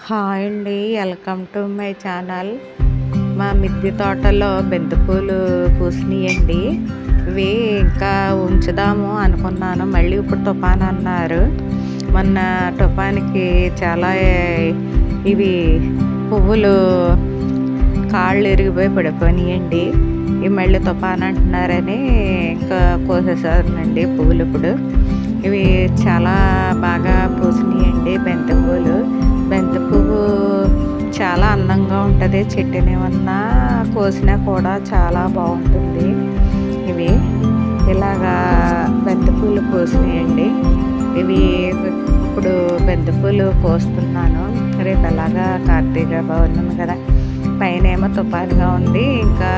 Hi అండి, welcome to my channel. మా మిద్దె తోటలో బంతిపూలు పూసినాయండి. ఇవి ఇంకా ఉంచుదాము అనుకున్నాను, మళ్ళీ ఇప్పుడు తుఫాన్ అన్నారు. మొన్న తుఫానికి చాలా ఇవి పువ్వులు కాళ్ళు ఇరిగిపోయి పడిపోయినాయండి. ఇవి మళ్ళీ తుఫాన్ అంటున్నారని ఇంకా కోసేసానండి పువ్వులు. ఇప్పుడు ఇవి చాలా బాగా పూసినాయండి బంతి పువ్వు చాలా అందంగా ఉంటుంది. చెట్టునేమన్నా కోసినా కూడా చాలా బాగుంటుంది. ఇవి ఇలాగా బంతిపూలు కోసినాయండి. ఇవి ఇప్పుడు బంతిపూలు కోస్తున్నాను. రేపు ఎలాగా కార్తీక పౌర్ణమి కదా, పైన ఏమో తుఫానుగా ఉంది. ఇంకా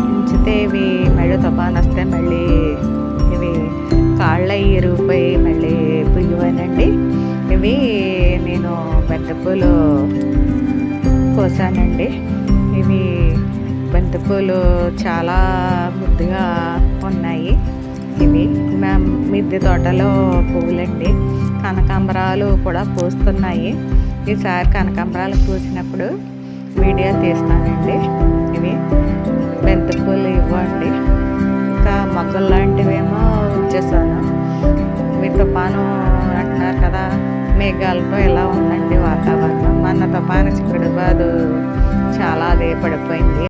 ఉంచితే ఇవి మళ్ళీ తుఫాన్ వస్తే మళ్ళీ ఇవి కాళ్ళ ఇరిగిపోయి మళ్ళీ పుయ్యవనండి. ఇవి నేను బంతిపూలు కోసానండి. ఇవి బంతిపూలు చాలా ముద్దుగా ఉన్నాయి. ఇవి మా మిద్దె తోటలో పువ్వులండి. కనకాంబరాలు కూడా పూస్తున్నాయి. ఈసారి కనకాంబరాలు పూసినప్పుడు వీడియో తీస్తానండి. ఇవి బంతిపూలు ఇవ్వండి. ఇంకా మొగ్గలు లాంటివేమో ఉంచేసాను. ఇవి తుఫాను అంటున్నారు కదా, మేఘాలతో ఎలా ఉందండి వాతావరణం. మన తుఫాను చిక్కుడుబాదు చాలా అదే పడిపోయింది.